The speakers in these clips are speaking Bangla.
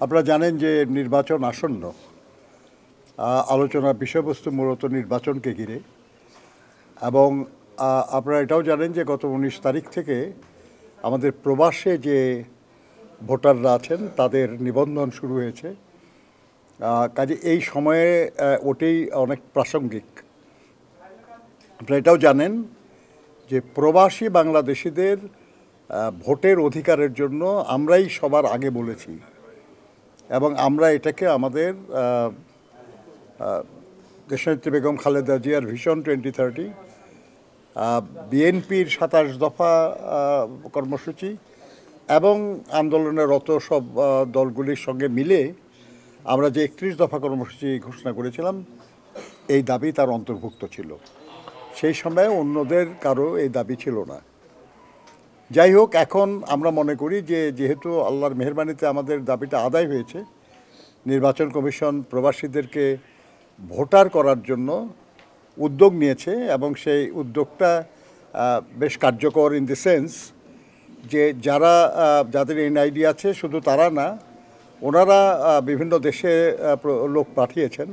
আপনারা জানেন যে নির্বাচন আসন্ন। আলোচনার বিষয়বস্তু মূলত নির্বাচনকে ঘিরে এবং আপনারা এটাও জানেন যে গত ১৯ তারিখ থেকে আমাদের প্রবাসে যে ভোটাররা আছেন তাদের নিবন্ধন শুরু হয়েছে। কাজে এই সময়ে ওটাই অনেক প্রাসঙ্গিক। আপনারা এটাও জানেন যে প্রবাসী বাংলাদেশিদের ভোটের অধিকারের জন্য আমরাই সবার আগে বলেছি এবং আমরা এটাকে আমাদের দেশনেত্রী বেগম খালেদা জিয়ার ভিশন 2030, বিএনপির ২৭ দফা কর্মসূচি এবং আন্দোলনরত সব দলগুলির সঙ্গে মিলে আমরা যে ৩১ দফা কর্মসূচি ঘোষণা করেছিলাম এই দাবি তার অন্তর্ভুক্ত ছিল। সেই সময়ে অন্যদের কারো এই দাবি ছিল না। যাই হোক, এখন আমরা মনে করি যে যেহেতু আল্লাহর মেহেরবানিতে আমাদের দাবিটা আদায় হয়েছে, নির্বাচন কমিশন প্রবাসীদেরকে ভোটার করার জন্য উদ্যোগ নিয়েছে এবং সেই উদ্যোগটা বেশ কার্যকর ইন দ্য সেন্স যে যাদের এনআইডি আছে শুধু তারা না, ওনারা বিভিন্ন দেশে লোক পাঠিয়েছেন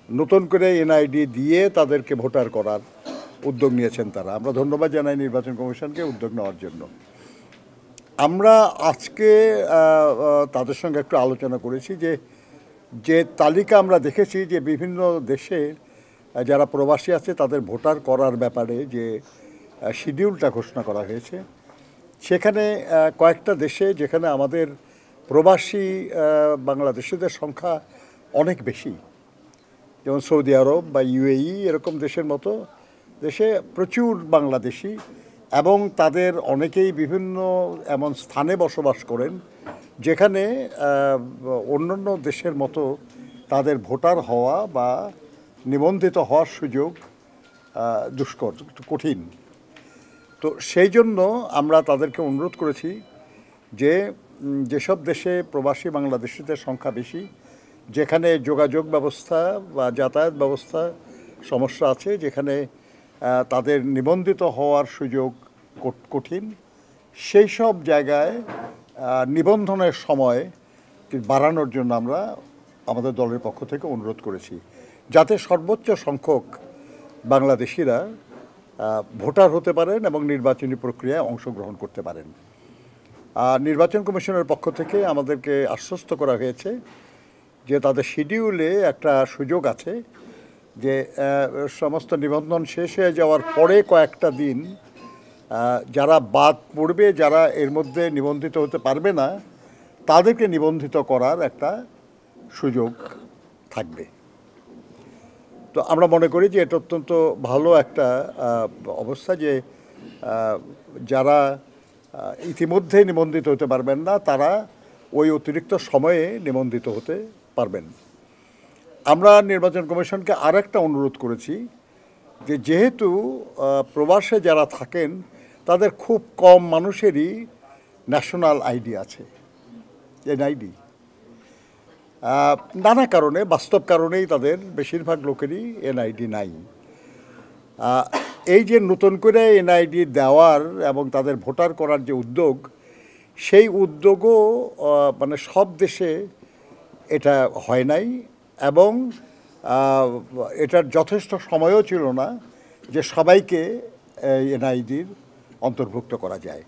নতুন করে এনআইডি দিয়ে তাদেরকে ভোটার করার উদ্যোগ নিয়েছেন তারা। আমরা ধন্যবাদ জানাই নির্বাচন কমিশনকে উদ্যোগ নেওয়ার জন্য। আমরা আজকে তাদের সঙ্গে একটু আলোচনা করেছি যে তালিকা আমরা দেখেছি যে বিভিন্ন দেশে যারা প্রবাসী আছে তাদের ভোটার করার ব্যাপারে যে শিডিউলটা ঘোষণা করা হয়েছে, সেখানে কয়েকটা দেশে যেখানে আমাদের প্রবাসী বাংলাদেশিদের সংখ্যা অনেক বেশি, যেমন সৌদি আরব বা ইউএই এরকম দেশের মতো দেশে প্রচুর বাংলাদেশি এবং তাদের অনেকেই বিভিন্ন এমন স্থানে বসবাস করেন যেখানে অন্যান্য দেশের মতো তাদের ভোটার হওয়া বা নিবন্ধিত হওয়ার সুযোগ দুষ্কর, কঠিন। তো সেই জন্য আমরা তাদেরকে অনুরোধ করেছি যে যেসব দেশে প্রবাসী বাংলাদেশিদের সংখ্যা বেশি, যেখানে যোগাযোগ ব্যবস্থা বা যাতায়াত ব্যবস্থা সমস্যা আছে, যেখানে তাদের নিবন্ধিত হওয়ার সুযোগ কঠিন, সেই সব জায়গায় নিবন্ধনের সময় বাড়ানোর জন্য আমরা আমাদের দলের পক্ষ থেকে অনুরোধ করেছি, যাতে সর্বোচ্চ সংখ্যক বাংলাদেশিরা ভোটার হতে পারেন এবং নির্বাচনী প্রক্রিয়ায় অংশগ্রহণ করতে পারেন। নির্বাচন কমিশনের পক্ষ থেকে আমাদেরকে আশ্বস্ত করা হয়েছে যে তাদের শিডিউলে একটা সুযোগ আছে যে সমস্ত নিবন্ধন শেষ হয়ে যাওয়ার পরে কয়েকটা দিন যারা বাদ পড়বে, যারা এর মধ্যে নিবন্ধিত হতে পারবে না, তাদেরকে নিবন্ধিত করার একটা সুযোগ থাকবে। তো আমরা মনে করি যে এটা অত্যন্ত ভালো একটা অবস্থা যে যারা ইতিমধ্যে নিবন্ধিত হতে পারবেন না তারা ওই অতিরিক্ত সময়ে নিবন্ধিত হতে পারবেন। আমরা নির্বাচন কমিশনকে আরেকটা অনুরোধ করেছি যে যেহেতু প্রবাসে যারা থাকেন তাদের খুব কম মানুষেরই ন্যাশনাল আইডি আছে, এনআইডি, নানা কারণে, বাস্তব কারণেই তাদের বেশিরভাগ লোকেরই এনআইডি নাই। এই যে নতুন করে এনআইডি দেওয়ার এবং তাদের ভোটার করার যে উদ্যোগ, সেই উদ্যোগও মানে সব দেশে এটা হয় নাই এবং এটার যথেষ্ট সময়ও ছিল না যে সবাইকে এনআইডির অন্তর্ভুক্ত করা যায়।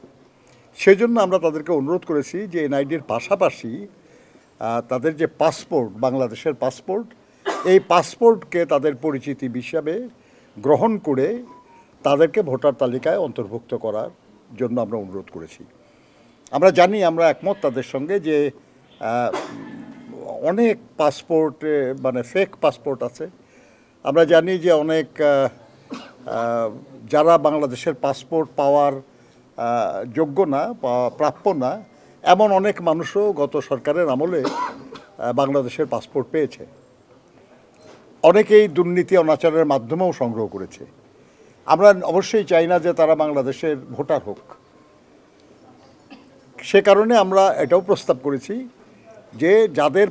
সেজন্য আমরা তাদেরকে অনুরোধ করেছি যে এনআইডির পাশাপাশি তাদের যে পাসপোর্ট, বাংলাদেশের পাসপোর্ট, এই পাসপোর্টকে তাদের পরিচিতি হিসাবে গ্রহণ করে তাদেরকে ভোটার তালিকায় অন্তর্ভুক্ত করার জন্য আমরা অনুরোধ করেছি। আমরা জানি, আমরা একমত তাদের সঙ্গে যে অনেক পাসপোর্ট মানে ফেক পাসপোর্ট আছে। আমরা জানি যে অনেক যারা বাংলাদেশের পাসপোর্ট পাওয়ার যোগ্য না, প্রাপ্য না, এমন অনেক মানুষও গত সরকারের আমলে বাংলাদেশের পাসপোর্ট পেয়েছে। অনেকেই দুর্নীতি অনাচারের মাধ্যমেও সংগ্রহ করেছে। আমরা অবশ্যই চাই না যে তারা বাংলাদেশের ভোটার হোক। সে কারণে আমরা এটাও প্রস্তাব করেছি যে যাদের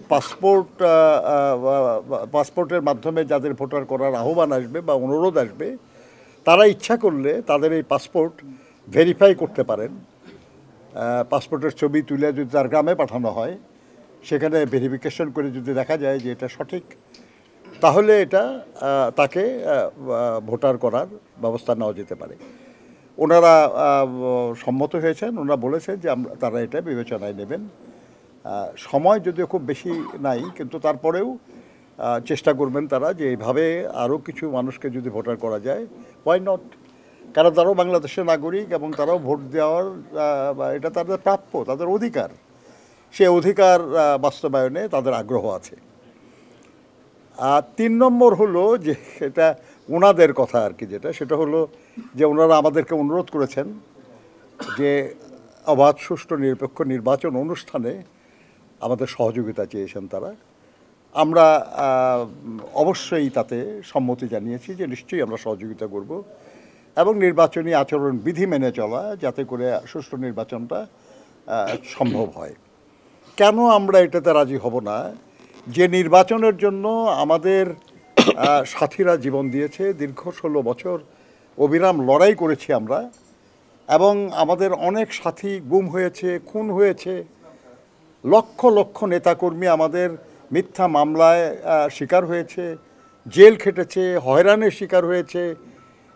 পাসপোর্টের মাধ্যমে যাদের ভোটার করার আহ্বান আসবে বা অনুরোধ আসবে, তারা ইচ্ছা করলে তাদের এই পাসপোর্ট ভেরিফাই করতে পারেন। পাসপোর্টের ছবি তুলে যদি তার গ্রামে পাঠানো হয় সেখানে ভেরিফিকেশন করে যদি দেখা যায় যে এটা সঠিক, তাহলে এটা তাকে ভোটার করার ব্যবস্থা নেওয়া যেতে পারে। ওনারা সম্মত হয়েছেন, ওনারা বলেছেন যে তারা এটা বিবেচনায় নেবেন। সময় যদিও খুব বেশি নাই, কিন্তু তারপরেও চেষ্টা করবেন তারা যে এইভাবে আরও কিছু মানুষকে যদি ভোটার করা যায়, ওয়াই নট। কারণ তারাও বাংলাদেশের নাগরিক এবং তারাও ভোট দেওয়ার এটা তাদের প্রাপ্য, তাদের অধিকার। সে অধিকার বাস্তবায়নে তাদের আগ্রহ আছে। আর 3 নম্বর হলো যে এটা ওনাদের কথা আর কি, সেটা হলো যে ওনারা আমাদেরকে অনুরোধ করেছেন যে অবাধ সুষ্ঠু নিরপেক্ষ নির্বাচন অনুষ্ঠানে আমাদের সহযোগিতা চেয়েছেন তারা। আমরা অবশ্যই তাতে সম্মতি জানিয়েছি যে নিশ্চয়ই আমরা সহযোগিতা করব এবং নির্বাচনী আচরণ বিধি মেনে চলা, যাতে করে সুষ্ঠু নির্বাচনটা সম্ভব হয়। কেন আমরা এটাতে রাজি হব না? যে নির্বাচনের জন্য আমাদের সাথীরা জীবন দিয়েছে, দীর্ঘ 16 বছর অবিরাম লড়াই করেছি আমরা, এবং আমাদের অনেক সাথী গুম হয়েছে, খুন হয়েছে, লক্ষ লক্ষ নেতাকর্মী আমাদের মিথ্যা মামলায় শিকার হয়েছে, জেল খেটেছে, হয়রানির শিকার হয়েছে,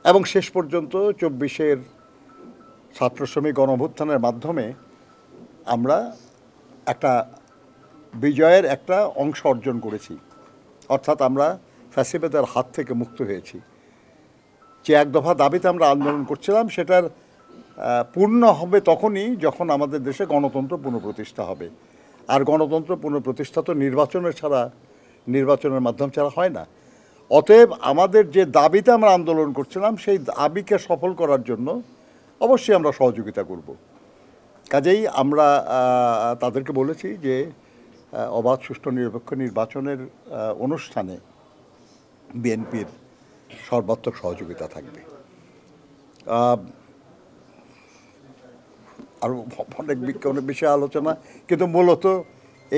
এবং শেষ পর্যন্ত 24-এর ছাত্র শ্রমিক গণঅভ্যুত্থানের মাধ্যমে আমরা একটা বিজয়ের একটা অংশ অর্জন করেছি। অর্থাৎ আমরা ফ্যাসিবাদের হাত থেকে মুক্ত হয়েছি। যে 1 দফা দাবিতে আমরা আন্দোলন করছিলাম, সেটার পূর্ণ হবে তখনই যখন আমাদের দেশে গণতন্ত্র পুনঃপ্রতিষ্ঠা হবে। আর গণতন্ত্র পুনঃপ্রতিষ্ঠা তো নির্বাচনের মাধ্যম ছাড়া হয় না। অতএব আমাদের যে দাবিতে আমরা আন্দোলন করছিলাম, সেই দাবিকে সফল করার জন্য অবশ্যই আমরা সহযোগিতা করব। কাজেই আমরা তাদেরকে বলেছি যে অবাধ সুষ্ঠু নিরপেক্ষ নির্বাচনের অনুষ্ঠানে বিএনপির সর্বাত্মক সহযোগিতা থাকবে। আর অনেক বিষয়ে আলোচনা, কিন্তু মূলত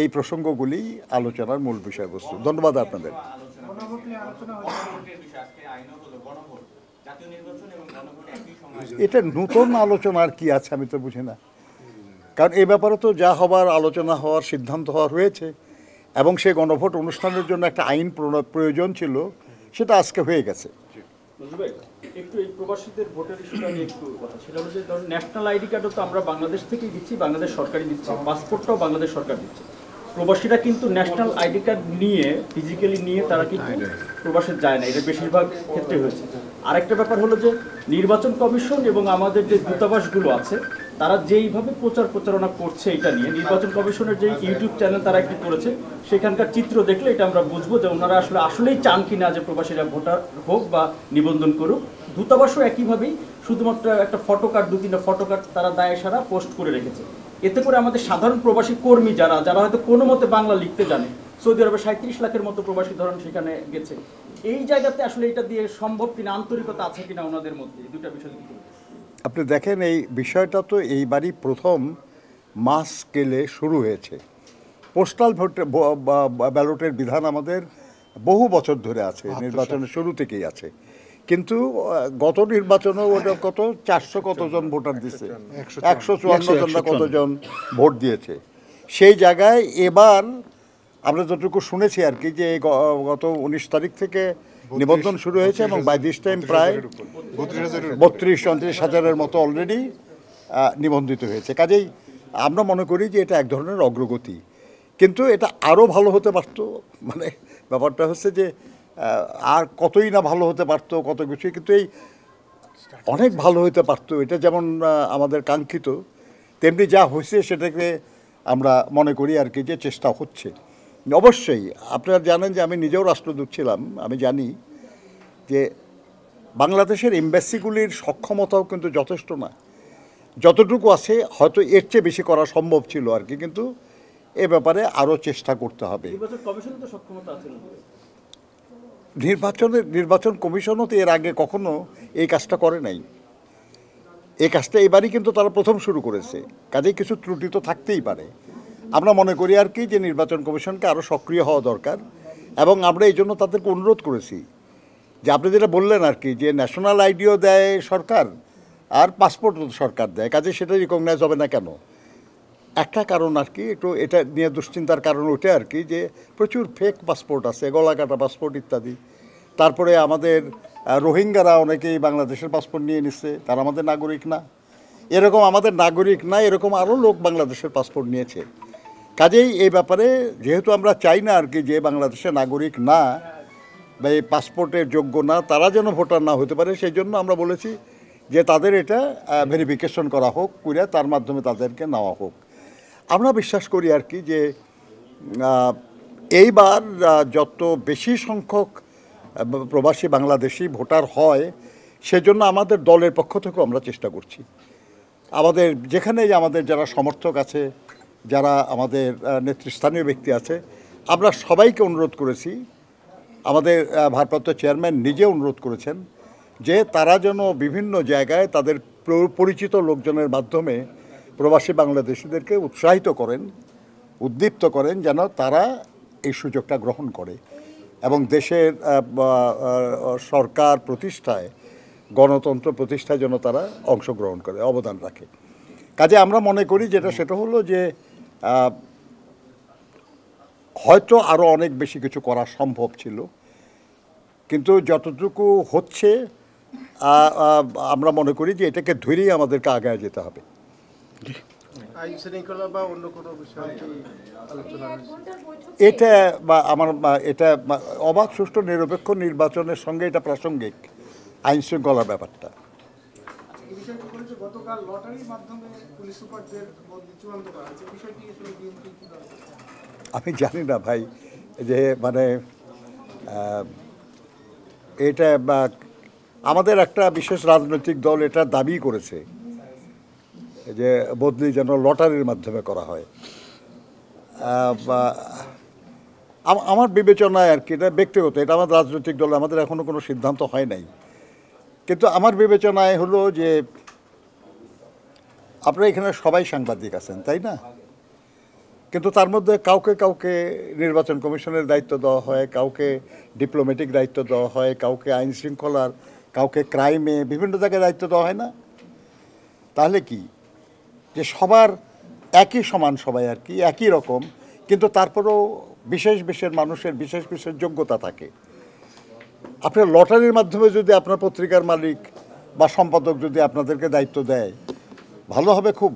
এই প্রসঙ্গগুলি আলোচনার মূল বিষয়বস্তু। ধন্যবাদ আপনাদের। এটা নতুন আলোচনার কি আছে আমি তো বুঝি না, কারণ এই ব্যাপারে তো যা হবার আলোচনা হওয়ার সিদ্ধান্ত হওয়ার হয়েছে, এবং সেই গণভোট অনুষ্ঠানের জন্য একটা আইন প্রয়োজন ছিল, সেটা আজকে হয়ে গেছে। একটু এই প্রবাসীদের ভোটের ইস্যুটা নিয়ে একটু কথা, সেটা হচ্ছে ধরুন ন্যাশনাল আইডি কার্ডও তো আমরা বাংলাদেশ থেকেই দিচ্ছি, বাংলাদেশ সরকারই দিচ্ছে, পাসপোর্টটাও বাংলাদেশ সরকার দিচ্ছে। প্রবাসীরা কিন্তু ন্যাশনাল আইডি কার্ড নিয়ে ফিজিক্যালি নিয়ে তারা কিন্তু প্রবাসে যায় না, এটা বেশিরভাগ ক্ষেত্রে হয়েছে। আরেকটা ব্যাপার হলো যে নির্বাচন কমিশন এবং আমাদের যে দূতাবাসগুলো আছে, তারা যেইভাবে প্রচারণা করছে এটা নিয়ে, নির্বাচন কমিশনের যে ইউটিউব চ্যানেল তারা একটি করেছে, সেখানকার চিত্র দেখলে এটা আমরা বুঝবো যে ওনারা আসলেই চান কিনা যে প্রবাসীরা ভোটার হোক বা নিবন্ধন করুক। দূতাবাসও একইভাবেই শুধুমাত্র একটা ফটোকার্ড, 2-3টা ফটোকার্ড তারা দায় সারা পোস্ট করে রেখেছে। এতে করে আমাদের সাধারণ প্রবাসী কর্মী যারা হয়তো কোনো মতে বাংলা লিখতে জানে, সৌদি আরবে 37 লাখের মতো প্রবাসী ধরন সেখানে গেছে, এই জায়গাতে আসলে এটা দিয়ে সম্ভব কিনা, আন্তরিকতা আছে কিনা ওনাদের মধ্যে, এই দুটা বিষয়। আপনি দেখেন, এই বিষয়টা তো এইবারই প্রথম মাস স্কেলে শুরু হয়েছে। পোস্টাল ব্যালটের বিধান আমাদের বহু বছর ধরে আছে, নির্বাচনের শুরু থেকেই আছে, কিন্তু গত নির্বাচনেও ওটা 400 কতজন ভোটার দিয়েছে, 154 জন না কতজন ভোট দিয়েছে। সেই জায়গায় এবার আমরা যতটুকু শুনেছি আর কি, যে গত 19 তারিখ থেকে নিবন্ধন শুরু হয়েছে, এবং বাই দিস টাইম প্রায় 32-34 হাজারের মতো অলরেডি নিবন্ধিত হয়েছে। কাজেই আমরা মনে করি যে এটা এক ধরনের অগ্রগতি, কিন্তু এটা আরও ভালো হতে পারত। মানে ব্যাপারটা হচ্ছে যে আর কতই না ভালো হতে পারতো, কত কিছু, কিন্তু এই অনেক ভালো হতে পারতো। এটা যেমন আমাদের কাঙ্ক্ষিত, তেমনি যা হয়েছে সেটাকে আমরা মনে করি আর কি যে চেষ্টা হচ্ছে। অবশ্যই আপনারা জানেন যে আমি নিজেও রাষ্ট্রদূত ছিলাম, আমি জানি যে বাংলাদেশের এমবাসিগুলির সক্ষমতাও কিন্তু যথেষ্ট না। যতটুকু আছে হয়তো এর চেয়ে বেশি করা সম্ভব ছিল আর কি, কিন্তু এ ব্যাপারে আরও চেষ্টা করতে হবে। নির্বাচন কমিশনও তো এর আগে কখনো এই কাজটা করে নাই। এই কাজটা এবারই কিন্তু তারা প্রথম শুরু করেছে, কাজেই কিছু ত্রুটি তো থাকতেই পারে। আমরা মনে করি আর কি যে নির্বাচন কমিশনকে আরও সক্রিয় হওয়া দরকার, এবং আমরা এই জন্য তাদেরকে অনুরোধ করেছি যে আপনি যেটা বললেন আর কি, যে ন্যাশনাল আইডিও দেয় সরকার আর পাসপোর্ট সরকার দেয়, কাজে সেটা রিকগনাইজ হবে না কেন? একটা কারণ আর কি, একটু এটা নিয়ে দুশ্চিন্তার কারণ ওটা আর কি, যে প্রচুর ফেক পাসপোর্ট আছে, গলাকাটা পাসপোর্ট ইত্যাদি। তারপরে আমাদের রোহিঙ্গারা অনেকেই বাংলাদেশের পাসপোর্ট নিয়ে নিচ্ছে, তারা আমাদের নাগরিক না। এরকম আমাদের নাগরিক না এরকম আরও লোক বাংলাদেশের পাসপোর্ট নিয়েছে। কাজেই এই ব্যাপারে যেহেতু আমরা চাই না আর কি যে বাংলাদেশের নাগরিক না বা এই পাসপোর্টের যোগ্য না তারা যেন ভোটার না হতে পারে, সেই জন্য আমরা বলেছি যে তাদের এটা ভেরিফিকেশন করা হোক, করে তার মাধ্যমে তাদেরকে নেওয়া হোক। আমরা বিশ্বাস করি আর কি যে এইবার যত বেশি সংখ্যক প্রবাসী বাংলাদেশি ভোটার হয়, সেজন্য আমাদের দলের পক্ষ থেকেও আমরা চেষ্টা করছি। আমাদের যেখানেই আমাদের যারা সমর্থক আছে, যারা আমাদের নেতৃস্থানীয় ব্যক্তি আছে, আমরা সবাইকে অনুরোধ করেছি, আমাদের ভারপ্রাপ্ত চেয়ারম্যান নিজে অনুরোধ করেছেন যে তারা যেন বিভিন্ন জায়গায় তাদের পরিচিত লোকজনের মাধ্যমে প্রবাসী বাংলাদেশিদেরকে উৎসাহিত করেন, উদ্দীপ্ত করেন যেন তারা এই সুযোগটা গ্রহণ করে এবং দেশের সরকার প্রতিষ্ঠায়, গণতন্ত্র প্রতিষ্ঠায় যেন তারা অংশগ্রহণ করে, অবদান রাখে। কাজে আমরা মনে করি সেটা হলো যে হয়তো আরও অনেক বেশি কিছু করা সম্ভব ছিল, কিন্তু যতটুকু হচ্ছে আমরা মনে করি যে এটাকে ধরেই আমাদেরকে আগায় যেতে হবে। আইন শৃঙ্খলা বা অন্য কোনো বিষয়ে কি আলোচনা হয়েছে? এটা এটা অবাধ, সুষ্ঠু, নিরপেক্ষ নির্বাচনের সঙ্গে এটা প্রাসঙ্গিক, আইন শৃঙ্খলার ব্যাপারটা। এই বিষয়টি বলেছে গতকাল লটারির মাধ্যমে পুলিশ সুপারদের বদলি চূড়ান্ত করা হয়েছে, বিষয়টি আসলে বিএনপি কিভাবে? আমি জানি না ভাই, যে মানে এটা আমাদের একটা বিশেষ রাজনৈতিক দল এটা দাবি করেছে যে বদলি যেন লটারির মাধ্যমে করা হয়। আমার বিবেচনায় আর কি, এটা ব্যক্তিগত, এটা আমার রাজনৈতিক দল, আমাদের এখনও কোনো সিদ্ধান্ত হয় নাই, কিন্তু আমার বিবেচনায় হলো যে আপনারা এখানে সবাই সাংবাদিক আছেন, তাই না? কিন্তু তার মধ্যে কাউকে কাউকে নির্বাচন কমিশনের দায়িত্ব দেওয়া হয়, কাউকে ডিপ্লোম্যাটিক দায়িত্ব দেওয়া হয়, কাউকে আইন শৃঙ্খলার, কাউকে ক্রাইমে, বিভিন্ন জায়গায় দায়িত্ব দেওয়া হয় না? তাহলে কি যে সবার একই সমান, সবাই আর কি একই রকম, কিন্তু তারপরেও বিশেষ বিশেষ মানুষের বিশেষ বিশেষ যোগ্যতা থাকে। আপনার লটারির মাধ্যমে যদি আপনার পত্রিকার মালিক বা সম্পাদক যদি আপনাদেরকে দায়িত্ব দেয়, ভালো হবে খুব।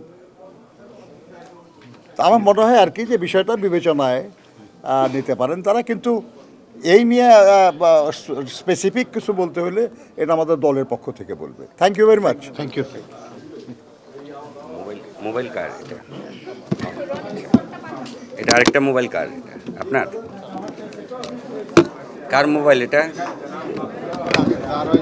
আমার মনে হয় আর কি যে বিষয়টা বিবেচনায় নিতে পারেন তারা, কিন্তু এই নিয়ে স্পেসিফিক কিছু বলতে হলে এটা আমাদের দলের পক্ষ থেকে বলবে। Thank you very much. Thank you. Mobile কার এটা আরেকটা মোবাইল কার, এটা আপনার কার মোবাইল এটা? আরো